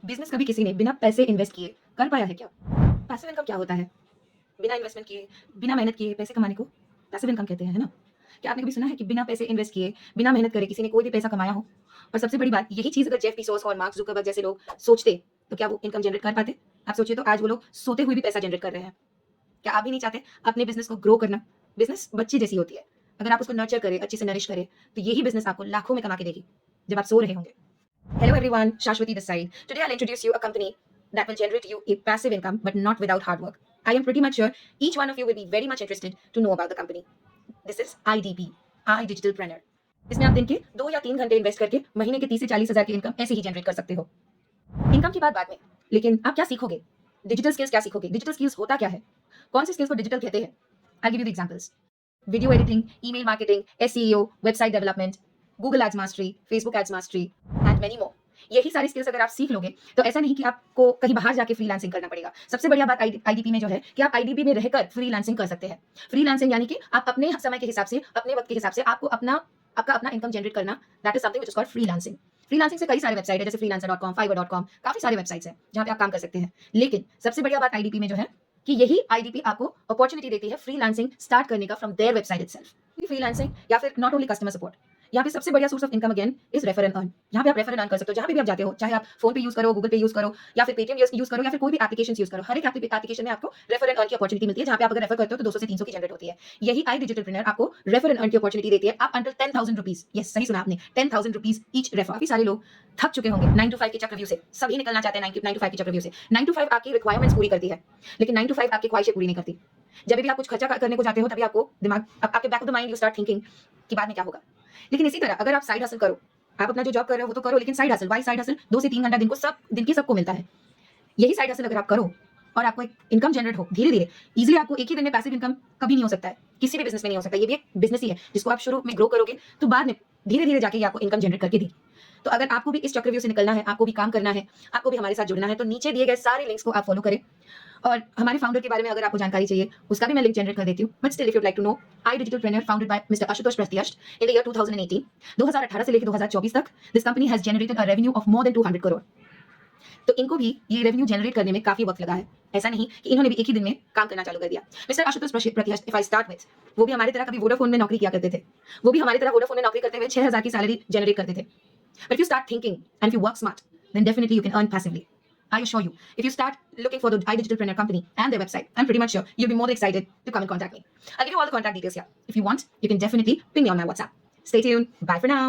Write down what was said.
Business कभी किसी ने बिना पैसे इन्वेस्ट किए कर पाया है क्या? पैसिव इनकम क्या होता है? बिना इन्वेस्टमेंट किए, बिना मेहनत किए पैसे कमाने को पैसिव इनकम कहते हैं, है ना? क्या आपने कभी सुना है कि बिना पैसे इन्वेस्ट किए, बिना मेहनत करे किसी ने कोई भी पैसा कमाया हो? और सबसे बड़ी बात, यही चीज़ अगर जेफ बेज़ोस और मार्क ज़ुकरबर्ग जैसे लोग सोचते, तो क्या वो इनकम जनरेट कर पाते? आप सोचिए तो आज वो लोग सोते हुए भी पैसा जनरेट कर रहे हैं। क्या आप भी नहीं चाहते अपने बिज़नेस को ग्रो करना? बिज़नेस बच्चे जैसी होती है। अगर आप उसको नर्चर करें, अच्छे से नरिश करें, तो यही बिज़नेस आपको लाखों में कमा के देगी, जब आप सो रहे होंगे। Hello everyone, Shashwati this side. Today I'll introduce you a company that will generate you a passive income but not without hard work. I am pretty much sure each one of you will be very much interested to know about the company. This is IDP, I Digital Planner. इसमें आप दिन के 2 या 3 घंटे invest करके महीने के 30 से 40 हज़ार की इनकम ऐसे ही जनरेट कर सकते हो। इनकम की बात बाद में, लेकिन आप क्या सीखोगे? डिजिटल स्किल्स क्या सीखोगे? डिजिटल स्किल्स होता क्या है? कौन से स्किल्स को डिजिटल कहते हैं? I'll give you the examples. Video editing, email marketing, SEO, website development, Google ads mastery, Facebook ads mastery and many more. यही सारी स्किल्स अगर आप सीख लोगे तो ऐसा नहीं कि आपको कहीं बाहर जाके फ्रीलांसिंग करना पड़ेगा। सबसे बढ़िया बात आईडीपी में जो है कि आप आईडीपी में रहकर फ्रीलांसिंग कर सकते हैं। फ्रीलांसिंग यानी कि आप अपने समय के हिसाब से, अपने वक्त के हिसाब से आपको आपका अपना इनकम जनरेट करना, that is something which is called freelancing. Freelancing से कई सारे वेबसाइट है, जैसे freelancer.com, fiverr.com, काफी सारे वेबसाइट्स हैं जहां पे आप काम कर सकते हैं। लेकिन सबसे बढ़िया बात आईडीपी में जो है कि यही आईडीपी आपको अपॉर्चुनिटी देती है फ्रीलांसिंग स्टार्ट करने का from their website itself. Freelancing या फिर नॉट ओनली कस्टमर सपोर्ट, यहाँ पे सबसे बढ़िया source of income again is refer and earn. यहाँ पे आप रेफर एंड अर्न कर सकते हो, जहाँ पे भी आप जाते हो, चाहे आप फोन पे यूज करो, गूगल पे यूज करो, या फिर पेटीएम यूज करो, या फिर कोई भी एप्लीकेशन यूज करो। हर एक एप्लीकेशन में आपको रेफर एंड अर्न की अपॉर्चुनिटी मिलती है, जहाँ पे आप अगर रेफर करते हो तो 200 से 300 की जनरेट होती है। यही आई डिजिटल ट्रेनर आपको रेफर एंड अर्न की अपॉर्चुनिटी देती है, आप अंटिल 10,000 रुपीज, यस सही सुना आपने, 10,000 रुपीज ईच रेफर। काफी सारे लोग थक चुके होंगे 9 to 5 के चक्रव्यूह से, सभी निकलना चाहते हैं 9 to 5 के चक्रव्यूह से। 9 to 5 आपकी रिक्वायरमेंट्स पूरी करती है, लेकिन 9 to 5 आपकी ख्वाहिशें पूरी नहीं करती। जब भी आप कुछ खर्चा करने को जाते हो, तभी आपको दिमाग, आपके back of the mind you start thinking कि बाद में क्या होगा। लेकिन इसी तरह अगर आप साइड हसल करो, आप अपना जो जॉब कर रहे हो वो तो करो, लेकिन side hustle, why side hustle 2 से 3 घंटा दिन की सबको मिलता है। यही साइड हसल अगर आप करो और आपको एक इनकम जनरेट हो धीरे धीरे इजीली, आपको एक ही दिन में पैसिव इनकम कभी नहीं हो सकता है, किसी भी बिजनेस में नहीं हो सकता। ये भी एक बिजनेस ही है जिसको आप शुरू में ग्रो करोगे तो बाद में धीरे धीरे जाके आपको इनकम जनरेट करके देगी। तो अगर आपको भी इस चक्रव्यूह से निकलना है, आपको भी काम करना है, आपको भी हमारे साथ जुड़ना है, तो नीचे दिए गए सारे लिंक्स को आप फॉलो करें। और हमारे फाउंडर के बारे में अगर आपको जानकारी चाहिए, उसका भी मैं लिंक जनरेट कर देती हूँ। But still if you'd like to know, I digital trainer founded by mister Ashutosh Pratyasht in the year 2018, 2018 से लेकर 2024 तक this company has generated a revenue of more than 200 crore. तो इनको भी ये रेवेन्यू जनरेट करने में काफी वक्त लगा है। ऐसा नहीं कि इन्होंने भी एक ही दिन में काम करना चालू कर दिया। Mister Ashutosh Pratyasht, if I start with, वो भी हमारी तरह कभी वोडाफोन में नौकरी किया करते थे। वो भी हमारी तरह वोडाफोन में नौकरी करते हुए 6,000 की सैलरी जनरेट करते थे। But if you start thinking and if you work smart, then definitely you can earn passively. I assure you, if you start looking for the iDigitalpreneur company and their website, I'm pretty much sure you'll be more than excited to come and contact me. I'll give you all the contact details here. If you want, you can definitely ping me on my WhatsApp. Stay tuned. Bye for now.